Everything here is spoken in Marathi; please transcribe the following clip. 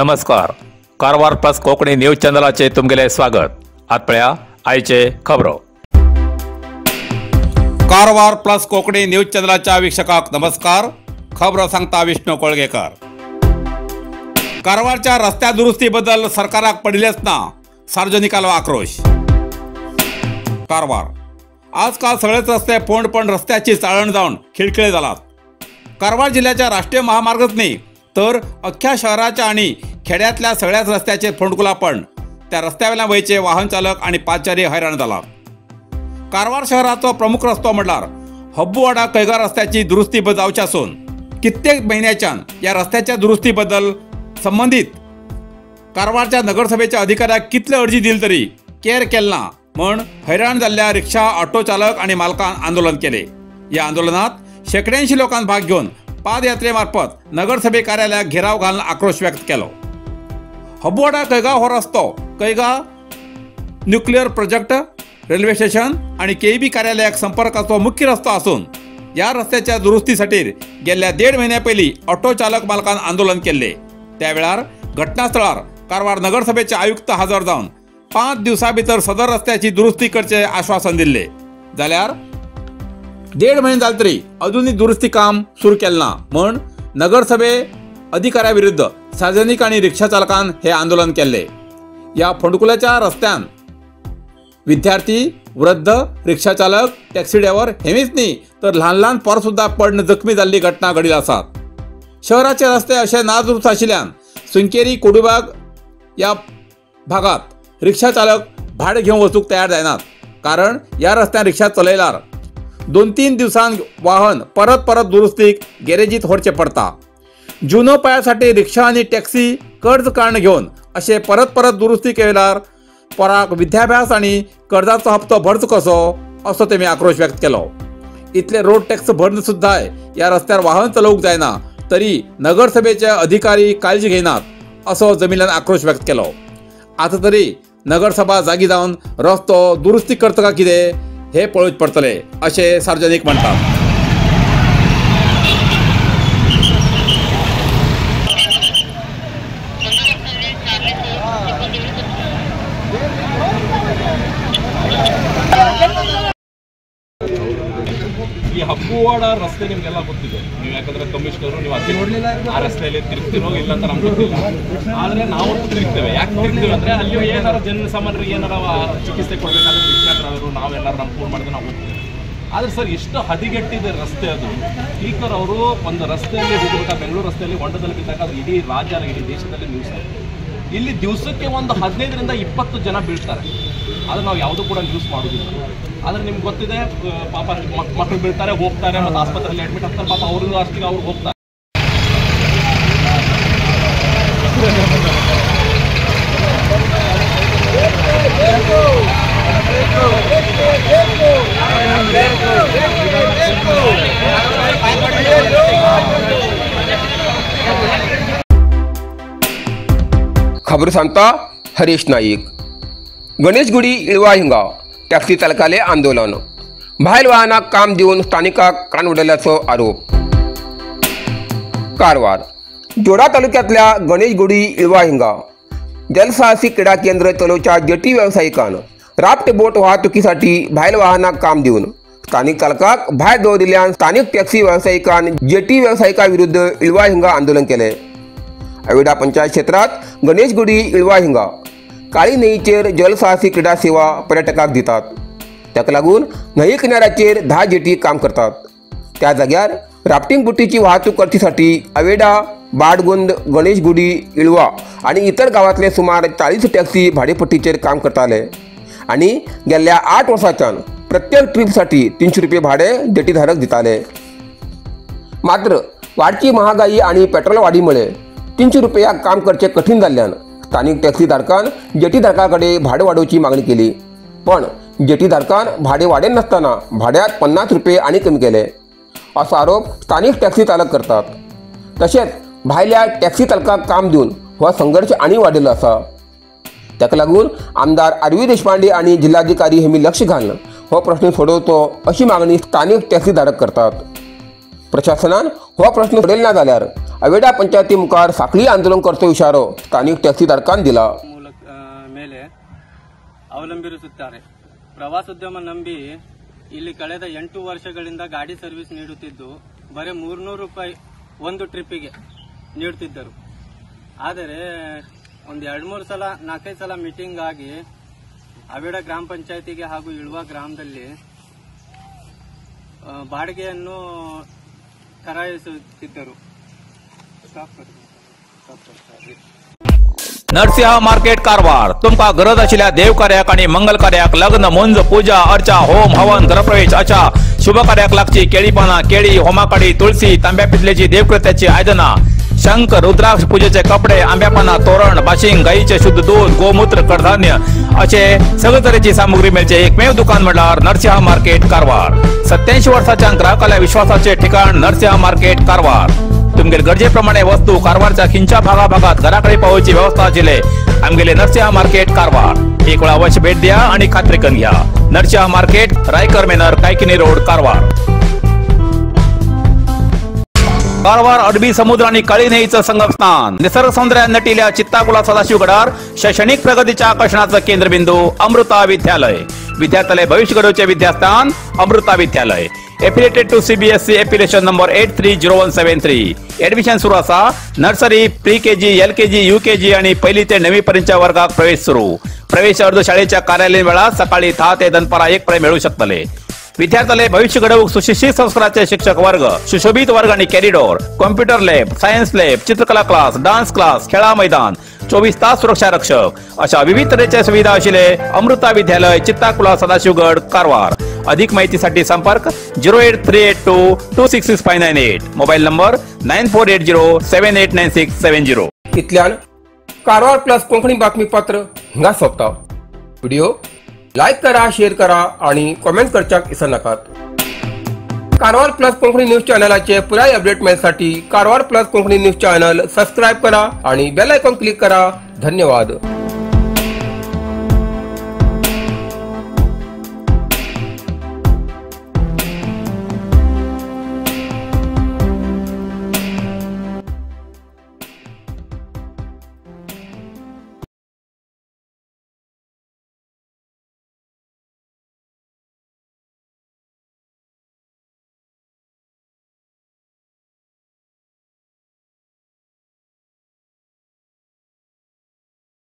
नमस्कार. कारवार प्लस कोकणी न्यूज चॅनलाचे तुमगेले स्वागत. आतपळ्या आयचे खबरो. कारवार प्लस कोकणी न्यूज चॅनलाच्या वीक्षकांक नमस्कार. खबरो सांगता विष्णू कोळगेकर. कारवारच्या रस्त्या दुरुस्तीबद्दल सरकाराक पडिल्लेच ना, सार्वजनिकांचो आक्रोश. कारवार आजकाल सगळेच रस्ते फोंड पण रस्त्याची चाळण जावन खिळखिळे जालात. कारवार जिल्ह्याच्या राष्ट्रीय महामार्गच न्ही तर अख्ख्या शहराच्या आणि खेड्यातल्या सगळ्याच रस्त्याचे फोंडकुला पण त्या रस्त्यावेल्यान वयचे वाहन चालक आणि पादचारी हैराण जालात. कारवार शहराचो प्रमुख रस्तो म्हणल्यार हब्बुवाडा कैगार रस्त्याची दुरुस्ती जावची आसून कित्येक म्हयन्याच्यान या रस्त्याच्या दुरुस्तीबद्दल संबंधित कारवारच्या नगरसभेच्या अधिकाऱ्याक कितले अर्जी दिली तरी केअर केले ना म्हण हैराण जाल्ल्या रिक्षा, ऑटो चालक आणि मालकान आंदोलन केले. या आंदोलनात शेकड्यांशी लोकांनी भाग घेऊन पादयात्रेमार्फत नगरसभे कार्यालयाक घेराव घालून आक्रोश व्यक्त केलो. हब्बुवाडा कैगाव हो रस्तो कैगाव न्यूक्लियर प्रोजेक्ट, रेल्वे स्टेशन आणि केईबी कार्यालयाक संपर्काचो मुख्य रस्तो आसून या रस्त्याच्या दुरुस्तीसाठी गेल्या 1.5 महिन्या पयलीं ऑटो चालक मालकान आंदोलन केले. त्यावेळार घटनास्थळार कारवार नगरसभेचे आयुक्त हजर जावन 5 दिवसां भितर सदर रस्त्याची दुरुस्ती करचे आश्वासन दिले. जाल्यार 1.5 महिने जाले तरी अजूनही दुरुस्ती काम सुरू केलें ना म्हण नगरसभे अधिकाऱ्या विरुद्ध सार्वजनिक आणि रिक्षा चालकान हे आंदोलन केले. या फोंडकुलाच्या रस्त्यान विद्यार्थी, वृद्ध, रिक्षा चालक, टॅक्सी ड्रायव्हर हेच न्ही तर ल्हान ल्हान पोर सुद्धा पडून जखमी जाल्ली घटना घडिल्ली आसात. शहराचे रस्ते असे नादुरुस्त आशिल्ल्यान सुंकेरी, कोडूबाग या भागात रिक्षा चालक भाडे घेवन वचूंक तयार जायनात. कारण या रस्त्यान रिक्षा चलयल्यार 2-3 दिवसांत वाहन परत दुरुस्तीक गॅरेजीत व्हरचें पडटा. जीवनोपायासाठी रिक्षा आणि टॅक्सी कर्ज काढून घेवन अशें परत दुरुस्ती केल्यार पोराक विद्याभ्यास आणि कर्जाचो हप्तो भरचो कसो, असो तेमी आक्रोश व्यक्त केलो. इतले रोड टॅक्स भरून सुद्धा या रस्त्यार वाहन चलोवंक जायना तरी नगरसभेचे अधिकारी काळजी घेनात, असो जमिलान आक्रोश व्यक्त केलो. आता तरी नगरसभा जागी जावन रस्तो दुरुस्ती करता काय कितें हे पळोवचे पडटले असे सार्वजनिक म्हणतात. ಈ ಹಬ್ಬುವಾಡ ರಸ್ತೆ ನಿಮಗೆಲ್ಲ ಗೊತ್ತಿದೆ. ನೀವು ಯಾಕಂದ್ರೆ ಕಮಿಷನರು ನೀವು ಆ ರಸ್ತೆಯಲ್ಲಿ ತಿರುಗ್ತಿರೋ ಇಲ್ಲ ಅಂತ ನಮ್ಗೆ ಗೊತ್ತಿಲ್ಲ. ಆದರೆ ನಾವು ತಿರುಗ್ತೇವೆ. ಯಾಕೆ ತಿರುಗ್ತೇವೆ ಅಂದರೆ ಅಲ್ಲಿ ಏನಾರ ಜನಸಾಮಾನ್ಯರಿಗೆ ಏನಾರ ಚಿಕಿತ್ಸೆ ಕೊಡಬೇಕಾದ್ರೆ ರಿಕ್ಷಾದವರು ನಾವೆಲ್ಲರೂ ನಮ್ಮ ಫೋನ್ ಮಾಡಿದ್ರೆ ನಾವು ಹೋಗ್ತೇವೆ. ಆದರೆ ಸರ್ ಎಷ್ಟು ಹದಿಗೆಟ್ಟಿದೆ ರಸ್ತೆ ಅದು. ಸ್ಪೀಕರ್ ಅವರು ಒಂದು ರಸ್ತೆಯಲ್ಲಿ ಹೋಗ್ಬೇಕಾ, ಬೆಂಗಳೂರು ರಸ್ತೆಯಲ್ಲಿ ಹೊಂಡದಲ್ಲಿ ಬಿದ್ದಾಗ ಅದು ಇಡೀ ರಾಜ್ಯ, ಇಡೀ ದೇಶದಲ್ಲಿ ನ್ಯೂಸ್ ಆಯಿತು. ಇಲ್ಲಿ ದಿವಸಕ್ಕೆ ಒಂದು 15ರಿಂದ 20 ಜನ ಬೀಳ್ತಾರೆ. ಆದರೆ ನಾವು ಯಾವುದೂ ಕೂಡ ನ್ಯೂಸ್ ಮಾಡೋದಿಲ್ಲ. ಆದರೆ ನಿಮ್ಗೆ ಗೊತ್ತಿದೆ, ಪಾಪ ಮಕ್ಕಳು ಬೀಳ್ತಾರೆ, ಹೋಗ್ತಾರೆ, ಮತ್ತು ಆಸ್ಪತ್ರೆಯಲ್ಲಿ ಅಡ್ಮಿಟ್ ಆಗ್ತಾರೆ. ಪಾಪ ಅವ್ರಿಗೂ ಅಷ್ಟಿಗೆ ಅವ್ರು ಹೋಗ್ತಾರೆ. खबर सांगता हरीश नाईक. गणेशगुडी इळवा हिंगा टॅक्सी चालकाले आंदोलन. भायल वाहनाक काम देऊन स्थानिकाक कान उडयल्याचो आरोप. कारवार जोडा तालुक्यातल्या गणेशगुडी इळवा हिंगा जलसाहसी क्रीडा केंद्र चलोवच्या जेटी व्यावसायिकान राफ्ट बोट वाहतुकीसाठी भायल वाहनाक काम देऊन स्थानिक चालकाक भायर दवरिल्ल्यान स्थानिक टॅक्सी व्यावसायिकान जेटी व्यावसायिका विरुद्ध इळवा हिंगा आंदोलन केले. अवेडा पंचायत क्षेत्रात गणेशगुडी इळवा हिंगा काळी न्हंयचेर जलसाहसी क्रीडा सेवा पर्यटकाक दितात. ताका लागून न्हंये किनाऱ्याचेर 10 जेटी काम करतात. त्या जाग्यार राफ्टिंग बोटीची वाहतूक करचेसाठी अवेडा, बाडगुंद, गणेशगुडी, इळवा आणि इतर गावातले सुमार 40 टॅक्सी भाडेपट्टीचेर काम करताले आणि गेल्या 8 वर्सांच्यान प्रत्येक ट्रिपसाठी 300 रुपये भाडे जेटीधारक दिताले. मात्र वाडची महागाई आणि पेट्रोल वाडीमुळे 300 रुपयाक काम करचे कठीण जाल्ल्यान स्थानिक टॅक्सी धारकान जेटी धारकाकडे भाडे वाडोवची मागणी केली. पण जेटी धारकान भाडे वाडयन नासतना भाड्यात 50 रुपये आणि कमी केले, असो आरोप स्थानिक टॅक्सी चालक करतात. तशेंच भायल्या टॅक्सी चालकांक काम दिवन हो संघर्ष आणि वाडिल्लो आसा. ताका लागून आमदार आरवी देशपांडे आणि जिल्हाधिकारी हेमी लक्ष घालून हो प्रश्न सोडवचो अशी मागणी स्थानिक टॅक्सी धारक करतात. प्रशासनान हो प्रश्न सोडयलो ना जाल्यार अवेडा पंचायती मुखार साखळी आंदोलन करतो इशारो स्थानिक टॅक्सीधारकांनी दिला. ಮೇಲೆ ಅವಲಂಬಿಸುತ್ತಾರೆ. ಪ್ರವಾಸೋದ್ಯಮ ನಂಬಿ ಇಲ್ಲಿ ಕಳೆದ 8 ವರ್ಷಗಳಿಂದ ಗಾಡಿ ಸರ್ವಿಸ್ ನೀಡುತ್ತಿದ್ದು ಬರೀ 300 ರೂಪಾಯಿ ಒಂದು ಟ್ರಿಪ್ಪಿಗೆ ನೀಡುತ್ತಿದ್ದರು. ಆದರೆ ಒಂದು 2-3 ಸಲ 4-5 ಸಲ ಮೀಟಿಂಗ್ ಆಗಿ ಅವೇಡ ಗ್ರಾಮ ಪಂಚಾಯತಿಗೆ ಹಾಗೂ ಇಳುವ ಗ್ರಾಮದಲ್ಲಿ ಬಾಡಿಗೆಯನ್ನು ಕರಾಯಿಸುತ್ತಿದ್ದರು. नरसिंह मार्केट कारवार. तुमका गरज आशिल्ल्या देव कार्याक आणि मंगल कार्याक, लग्न, मुंज, पूजा, अर्चा, होम, हवन, गृहप्रवेश अशा शुभ कार्याक लागची केळी पाना, केळी, होमाकडी, तुळशी, तांब्या पितलेची देवकृत्याची आयदना, शंख, रुद्राक्ष पूजेचे कपडे, आंब्या पाना, तोरण, बाशिंग, गाईचे शुद्ध दूध, गोमूत्र, कडधान्य असे सगळे तरेची सामुग्री मेळचे एकमेव दुकान म्हणल्यार नरसिंह मार्केट कारवार. 87 वर्षाच्या ग्राहकाला विश्वासाचे ठिकाण नरसिंह मार्केट कारवार. तुमगेर गरजेप्रमाणे वस्तू कारवारच्या खिंच्या भागात घराकडे पावोवची व्यवस्था आशिल्ले आमगेले नरसिंह मार्केट कारवार. एक वेळा अवश्य भेट द्या आणि खात्री करून घ्या. Narsinh market, Raikar manor, Kaikini road, Karwar. Karwar अरबी समुद्र आणि काळी नदीचं संगमस्थान, निसर्ग सौंदर्याने नटिल्या चित्ताकुला सदाशिवगडार शैक्षणिक प्रगतीच्या आकर्षणाचं केंद्रबिंदू अमृता विद्यालय. विद्यार्थ्यालय भविष्य घडवचे विद्यास्थान Amrita Vidyalaya. Affiliated to CBSE application number 830173. Admission सुरू असा. Nursery, pre KG, LKG, UKG आणि 1ली ते 9वी पर्यंतच्या वर्गात प्रवेश सुरू. प्रवेश अर्ज शाळेच्या कार्यालयीन वेळा सकाळी 10 ते दनपारा 1 पर्यंत मिळू शकतले. विद्यार्थ्यालय भविष्य घडवूक सुशिक्षित संस्काराचे शिक्षक वर्ग, सुशोभित वर्ग आणि corridor, computer lab, science lab, चित्रकला क्लास, डान्स क्लास, खेळा मैदान, 24 तास सुरक्षा रक्षक अशा विविध तऱ्हेच्या सुविधा आशिल्ले अमृता विद्यालय, चित्ताकुला, सदाशिवगड, कारवार. अधिक माहितीसाठी संपर्क 08382266598. Mobile number 9480789670. इतल्यान कारवार प्लस कोंकणी बातमीपत्र हिंगा सोंपता. व्हिडिओ लाईक करा, शेअर करा आणि कमेंट करच्याक विसरू नाकात. कारवार प्लस कोंकणी न्यूज चॅनलाचे पुराय अपडेट मिळण्यासाठी Karwar plus Konkani news channel subscribe करा आणि बेल आयकॉन क्लिक करा. धन्यवाद.